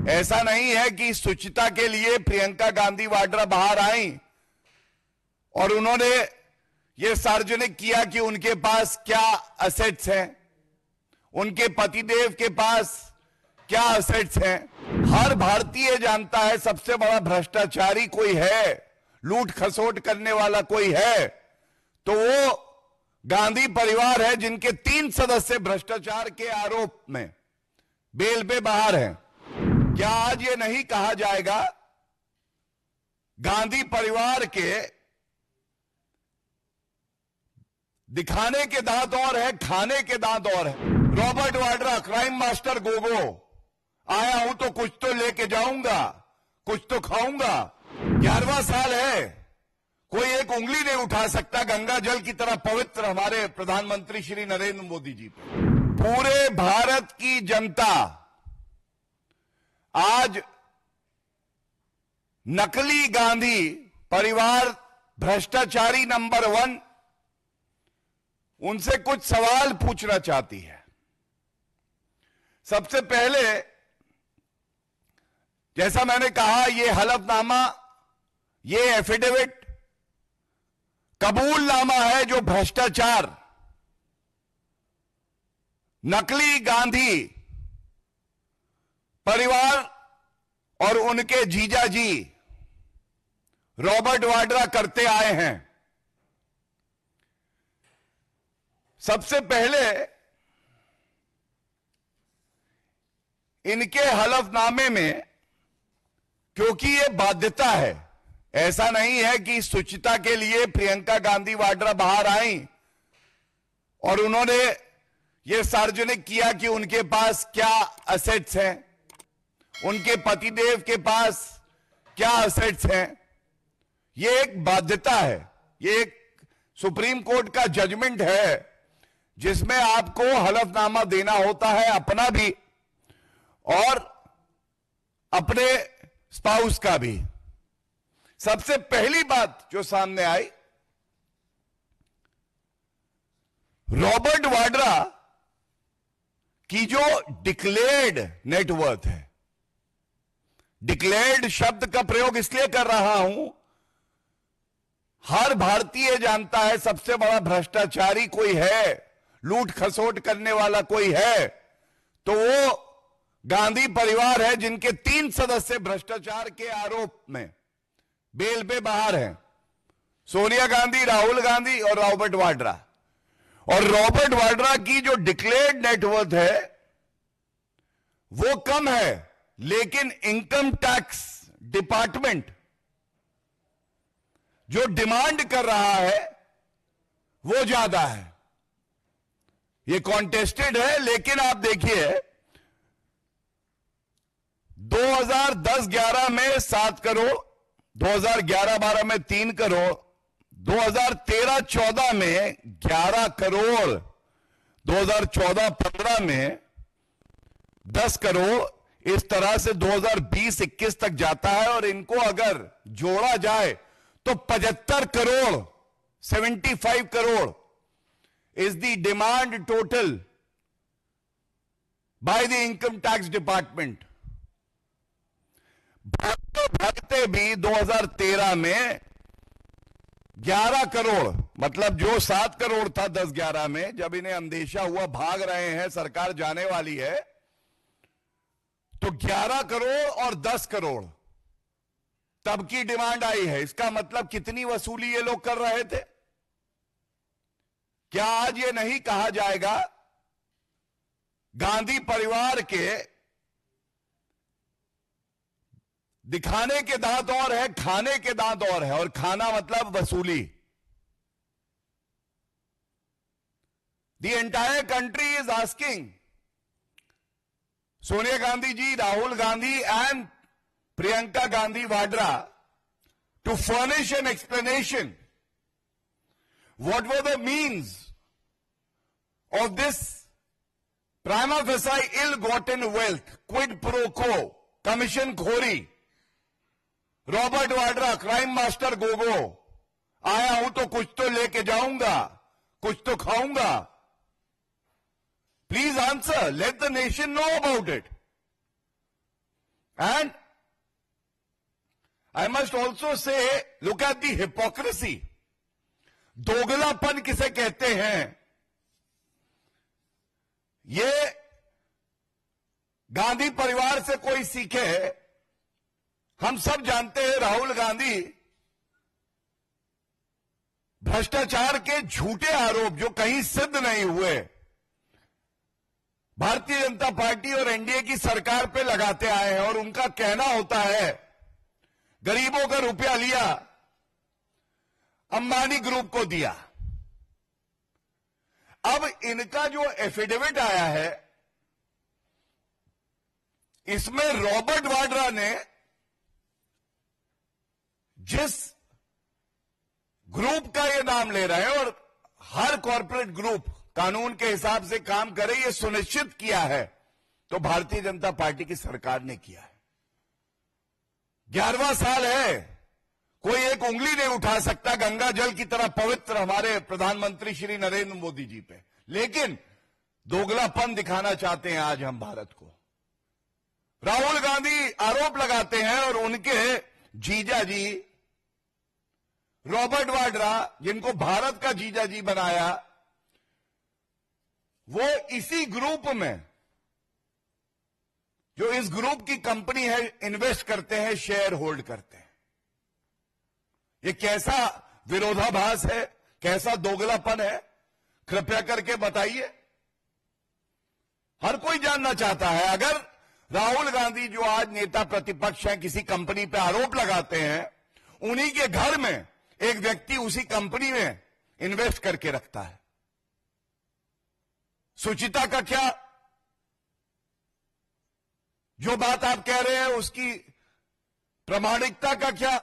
ऐसा नहीं है कि शुचिता के लिए प्रियंका गांधी वाड्रा बाहर आई और उन्होंने ये सार्वजनिक किया कि उनके पास क्या असेट्स हैं, उनके पतिदेव के पास क्या असेट्स हैं। हर भारतीय जानता है सबसे बड़ा भ्रष्टाचारी कोई है, लूट खसोट करने वाला कोई है तो वो गांधी परिवार है, जिनके 3 सदस्य भ्रष्टाचार के आरोप में बेल पे बाहर हैं। क्या आज ये नहीं कहा जाएगा गांधी परिवार के दिखाने के दांत और है, खाने के दांत और है। Robert Vadra, crime master Gogo, आया हूं तो कुछ तो लेके जाऊंगा, कुछ तो खाऊंगा। 11वां साल है, कोई एक उंगली नहीं उठा सकता गंगा जल की तरह पवित्र हमारे प्रधानमंत्री श्री नरेंद्र मोदी जी पे। पूरे भारत की जनता आज नकली गांधी परिवार भ्रष्टाचारी नंबर 1 उनसे कुछ सवाल पूछना चाहती है। सबसे पहले, जैसा मैंने कहा, यह हलफनामा, यह एफिडेविट कबूलनामा है जो भ्रष्टाचार नकली गांधी परिवार और उनके जीजाजी रॉबर्ट वाड्रा करते आए हैं। सबसे पहले इनके हलफनामे में, क्योंकि यह बाध्यता है, ऐसा नहीं है कि शुचिता के लिए प्रियंका गांधी वाड्रा बाहर आई और उन्होंने यह सार्वजनिक किया कि उनके पास क्या असेट्स हैं, उनके पतिदेव के पास क्या असेट्स हैं। यह एक बाध्यता है, यह एक सुप्रीम कोर्ट का जजमेंट है जिसमें आपको हलफनामा देना होता है, अपना भी और अपने स्पाउस का भी। सबसे पहली बात जो सामने आई, रॉबर्ट वाड्रा की जो डिक्लेयर्ड नेटवर्थ है, डिक्लेयर्ड शब्द का प्रयोग इसलिए कर रहा हूं, हर भारतीय जानता है सबसे बड़ा भ्रष्टाचारी कोई है, लूट खसोट करने वाला कोई है तो वो गांधी परिवार है, जिनके 3 सदस्य भ्रष्टाचार के आरोप में बेल पे बाहर हैं। सोनिया गांधी, राहुल गांधी और रॉबर्ट वाड्रा। और रॉबर्ट वाड्रा की जो डिक्लेयर्ड नेटवर्थ है वो कम है, लेकिन इनकम टैक्स डिपार्टमेंट जो डिमांड कर रहा है वो ज्यादा है। ये कॉन्टेस्टेड है, लेकिन आप देखिए 2010-11 में 7 करोड़, 2011-12 में 3 करोड़, 2013-14 में 11 करोड़, 2014-15 में 10 करोड़, इस तरह से 2020-21 तक जाता है। और इनको अगर जोड़ा जाए तो 75 crore, 75 crore is the demand total by the income tax department। भागते भी 2013 में 11 करोड़, मतलब जो 7 करोड़ था 10-11 में, जब इन्हें अंदेशा हुआ भाग रहे हैं, सरकार जाने वाली है, तो 11 करोड़ और 10 करोड़ तब की डिमांड आई है। इसका मतलब कितनी वसूली ये लोग कर रहे थे। क्या आज ये नहीं कहा जाएगा गांधी परिवार के दिखाने के दांत और है, खाने के दांत और है, और खाना मतलब वसूली। The entire country is asking Sonia Gandhi ji, Rahul Gandhi and Priyanka Gandhi Vadra to furnish an explanation. What were the means of this prima facie ill-gotten wealth, quid pro quo, commission khori, Robert Vadra, crime master Gogo, आया हूं तो कुछ तो लेके जाऊंगा, कुछ तो खाऊंगा। Please answer, let the nation know about it. And I must also say, look at the hypocrisy. दोगलापन किसे कहते हैं? ये गांधी परिवार से कोई सीखे। हम सब जानते हैं राहुल गांधी भ्रष्टाचार के झूठे आरोप जो कहीं सिद्ध नहीं हुए भारतीय जनता पार्टी और एनडीए की सरकार पे लगाते आए हैं, और उनका कहना होता है गरीबों का रुपया लिया, अंबानी ग्रुप को दिया। अब इनका जो एफिडेविट आया है, इसमें रॉबर्ट वाड्रा ने जिस ग्रुप का ये नाम ले रहे हैं, और हर कॉरपोरेट ग्रुप कानून के हिसाब से काम करे ये सुनिश्चित किया है, तो भारतीय जनता पार्टी की सरकार ने किया है। 11वां साल है, कोई एक उंगली नहीं उठा सकता गंगा जल की तरह पवित्र हमारे प्रधानमंत्री श्री नरेंद्र मोदी जी पे, लेकिन दोगलापन दिखाना चाहते हैं आज हम भारत को। राहुल गांधी आरोप लगाते हैं और उनके जीजा जी रॉबर्ट वाड्रा, जिनको भारत का जीजा जी बनाया, वो इसी ग्रुप में, जो इस ग्रुप की कंपनी है, इन्वेस्ट करते हैं, शेयर होल्ड करते हैं। ये कैसा विरोधाभास है, कैसा दोगलापन है, कृपया करके बताइए। हर कोई जानना चाहता है। अगर राहुल गांधी जो आज नेता प्रतिपक्ष हैं किसी कंपनी पे आरोप लगाते हैं, उन्हीं के घर में एक व्यक्ति उसी कंपनी में इन्वेस्ट करके रखता है, सुचिता का क्या? जो बात आप कह रहे हैं उसकी प्रामाणिकता का क्या?